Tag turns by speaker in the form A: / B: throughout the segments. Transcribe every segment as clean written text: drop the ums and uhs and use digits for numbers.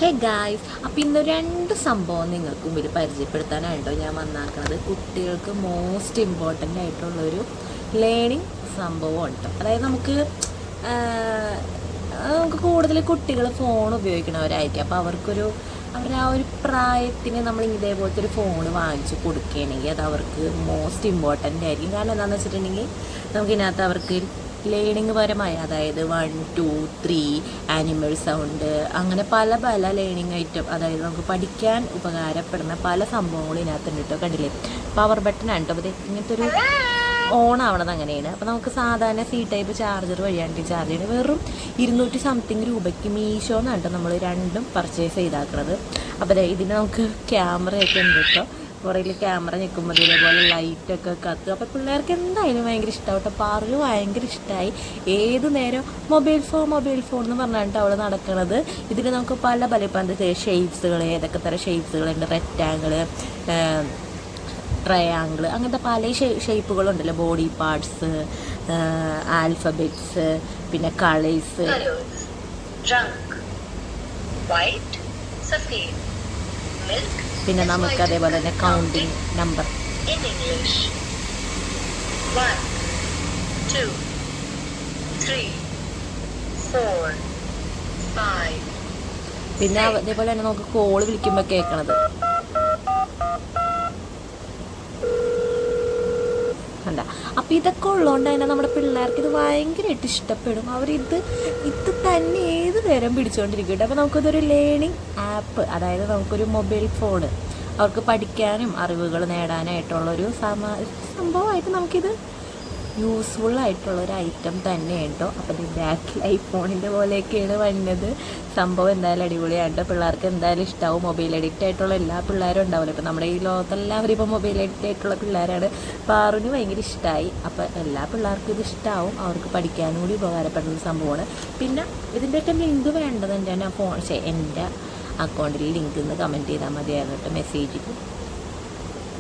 A: Hey guys, അപ്പോൾ ഇന്ന് രണ്ട് സംഭവം നിങ്ങൾക്ക് മുമ്പിൽ പരിചയപ്പെടുത്താനായിട്ടോ ഞാൻ വന്നാക്കുന്നത്. കുട്ടികൾക്ക് മോസ്റ്റ് ഇമ്പോർട്ടൻ്റ് ആയിട്ടുള്ളൊരു ലേണിംഗ് സംഭവം ഉണ്ട്. അതായത് നമുക്ക് കൂടുതൽ കുട്ടികൾ ഫോൺ ഉപയോഗിക്കുന്നവരായിരിക്കും. അപ്പോൾ അവരുടെ ആ ഒരു പ്രായത്തിന് നമ്മൾ ഇതേപോലത്തെ ഒരു ഫോൺ വാങ്ങിച്ച് കൊടുക്കുകയാണെങ്കിൽ അത് അവർക്ക് മോസ്റ്റ് ഇമ്പോർട്ടൻ്റ് ആയിരിക്കും. കാരണം എന്താണെന്ന് വെച്ചിട്ടുണ്ടെങ്കിൽ നമുക്കിതിനകത്ത് അവർക്ക് ലേണിംഗ് പരമായ, അതായത് 1, 2, 3 ആനിമൽ സൗണ്ട്, അങ്ങനെ പല പല ലേണിംഗ് ഐറ്റം, അതായത് നമുക്ക് പഠിക്കാൻ ഉപകാരപ്പെടുന്ന പല സംഭവങ്ങളും ഇതിനകത്തുണ്ട് കേട്ടോ. കണ്ടില്ലേ, പവർ ബട്ടനാണ് കേട്ടോ. അപ്പോൾ ഇങ്ങനത്തെ ഒരു ഓൺ ആവണത് അങ്ങനെയാണ്. അപ്പോൾ നമുക്ക് സാധാരണ സി ടൈപ്പ് ചാർജർ വഴിയാണ് ചാർജ് ചെയ്യുന്നത്. വെറും 200 സംതിങ് രൂപയ്ക്ക് മീഷോന്നാണ് കേട്ടോ നമ്മൾ രണ്ടും പർച്ചേസ് ചെയ്താക്കുന്നത്. അപ്പോൾ ഇതിന് നമുക്ക് ക്യാമറയൊക്കെ ഉണ്ട് കേട്ടോ. പുറകിൽ ക്യാമറ നിൽക്കുമ്പോൾ ഇതേപോലെ ലൈറ്റൊക്കെ കത്തും. അപ്പോൾ പിള്ളേർക്ക് എന്തായാലും ഭയങ്കര ഇഷ്ടമാവും കേട്ടോ. പാറു ഭയങ്കര ഇഷ്ടമായി. ഏതു നേരം മൊബൈൽ ഫോൺ എന്ന് പറഞ്ഞിട്ട് അവൾ നടക്കുന്നത്. ഇതിൽ നമുക്ക് പല പല ഇപ്പം എന്താ ഷേപ്സുകൾ, ഏതൊക്കെ തരം ഷേപ്സുകളുണ്ട്, റെക്റ്റാങ്കിള്, ട്രയാങ്കിള്, അങ്ങനത്തെ പല ഷേപ്പുകളുണ്ടല്ലോ. ബോഡി പാർട്സ്, ആൽഫബറ്റ്സ്, പിന്നെ കളേഴ്സ്. പിന്നെ നമുക്ക് അതേപോലെ തന്നെ കൗണ്ടിങ് നമ്പർ, പിന്നെ അതേപോലെ തന്നെ നമുക്ക് കോള് വിളിക്കുമ്പോൾ കേൾക്കണത് കണ്ട. അപ്പം ഇതൊക്കെ ഉള്ളതുകൊണ്ട് തന്നെ നമ്മുടെ പിള്ളേർക്ക് ഇത് ഭയങ്കരമായിട്ട് ഇഷ്ടപ്പെടും. അവരിത് തന്നെ ഏത് നേരം പിടിച്ചുകൊണ്ടിരിക്കും. അപ്പോൾ നമുക്കിതൊരു ലേണിംഗ് ആപ്പ്, അതായത് നമുക്കൊരു മൊബൈൽ ഫോണ് അവർക്ക് പഠിക്കാനും അറിവുകൾ നേടാനായിട്ടുള്ളൊരു സംഭവമായിട്ട് നമുക്കിത് യൂസ്ഫുൾ ആയിട്ടുള്ളൊരു ഐറ്റം തന്നെ കേട്ടോ. അപ്പോൾ ഇത് ബാക്കിൽ ഐഫോണിൻ്റെ പോലെയൊക്കെയാണ് വരുന്നത്. സംഭവം എന്തായാലും അടിപൊളിയാണ്. പിള്ളേർക്ക് എന്തായാലും ഇഷ്ടമാവും. മൊബൈൽ അഡിക്റ്റ് ആയിട്ടുള്ള എല്ലാ പിള്ളേരും ഉണ്ടാവില്ല. ഇപ്പോൾ നമ്മുടെ ഈ ലോകത്തെല്ലാവരും ഇപ്പോൾ മൊബൈൽ അഡിക്റ്റ് ആയിട്ടുള്ള പിള്ളേരാണ്. പാറുവിന് ഭയങ്കര ഇഷ്ടമായി. അപ്പോൾ എല്ലാ പിള്ളേർക്കും ഇത് ഇഷ്ടമാവും. അവർക്ക് പഠിക്കാനും കൂടി ഉപകാരപ്പെടുന്ന സംഭവമാണ്. പിന്നെ ഇതിൻ്റെയൊക്കെ ലിങ്ക് വേണ്ടത് ഞാൻ എൻ്റെ അക്കൗണ്ടിൽ ലിങ്ക് ഒന്ന് കമൻറ്റ് ചെയ്താൽ മതിയായിരുന്നു കേട്ടോ, മെസ്സേജിൽ.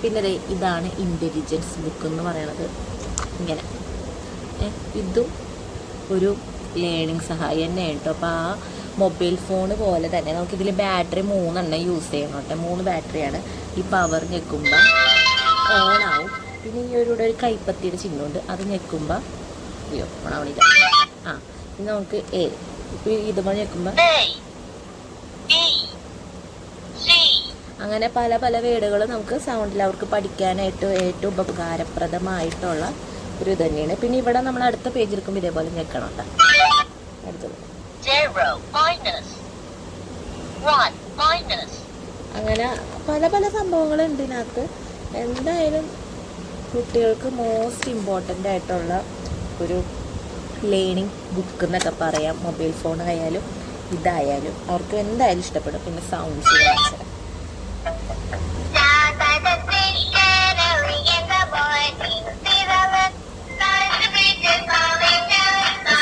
A: പിന്നെ ഇതാണ് ഇൻ്റലിജൻസ് ബുക്ക് എന്ന് പറയണത്. ഇങ്ങനെ ഇതും ഒരു ലേണിംഗ് സഹായം തന്നെ കേട്ടോ. അപ്പോൾ ആ മൊബൈൽ ഫോൺ പോലെ തന്നെ നമുക്കിതിൽ ബാറ്ററി 3 എണ്ണം യൂസ് ചെയ്യണം കേട്ടോ. 3 ബാറ്ററിയാണ്. ഈ പവർ ഞെക്കുമ്പോൾ ഓണാവും. പിന്നെ ഈ ഒരു കൈപ്പത്തിയുടെ ചിഹ്നമുണ്ട്, അത് ഞെക്കുമ്പോൾ ഓണാവണില്ല. ഇനി നമുക്ക് ഇപ്പോൾ ഇതുപോലെ ഞെക്കുമ്പോൾ അങ്ങനെ പല പല വേർഡുകൾ നമുക്ക് സൗണ്ടിൽ അവർക്ക് പഠിക്കാനായിട്ട് ഏറ്റവും ഉപകാരപ്രദമായിട്ടുള്ള ഒരു ഇത് തന്നെയാണ്. പിന്നെ ഇവിടെ നമ്മൾ അടുത്ത പേജ് എടുക്കുമ്പോൾ ഇതേപോലെ ഞെക്കണം കേട്ടോ. അടുത്തത് അങ്ങനെ പല പല സംഭവങ്ങളുണ്ട് ഇതിനകത്ത്. എന്തായാലും കുട്ടികൾക്ക് മോസ്റ്റ് ഇമ്പോർട്ടൻ്റ് ആയിട്ടുള്ള ഒരു ലേണിംഗ് ബുക്ക് എന്നൊക്കെ പറയാം. മൊബൈൽ ഫോൺ ആയാലും ഇതായാലും അവർക്ക് എന്തായാലും ഇഷ്ടപ്പെടും. പിന്നെ സൗണ്ട്സ്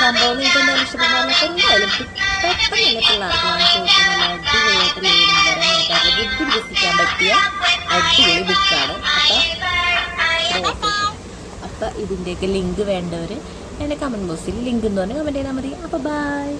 A: സംഭവം നിങ്ങൾക്ക് എന്തായാലും ഇഷ്ടപ്പെടുന്നതൊക്കെ എന്തായാലും പെട്ടെന്ന് തന്നെ പിള്ളേർക്ക് വാങ്ങിച്ചു കൊടുക്കുന്ന അടിപൊളിയായിട്ട് ലേണിംഗ് വരാനായിട്ട് അവരുടെ ബുദ്ധി വികസിക്കാൻ പറ്റിയ അടിപൊളി ബുക്കാണ്. അപ്പം ഇതിൻ്റെയൊക്കെ ലിങ്ക് വേണ്ടവർ എൻ്റെ കമൻറ്റ് ബോക്സിൽ ലിങ്ക് എന്ന് പറഞ്ഞ് കമൻറ്റ് ചെയ്താൽ മതി. അപ്പോൾ ബൈ.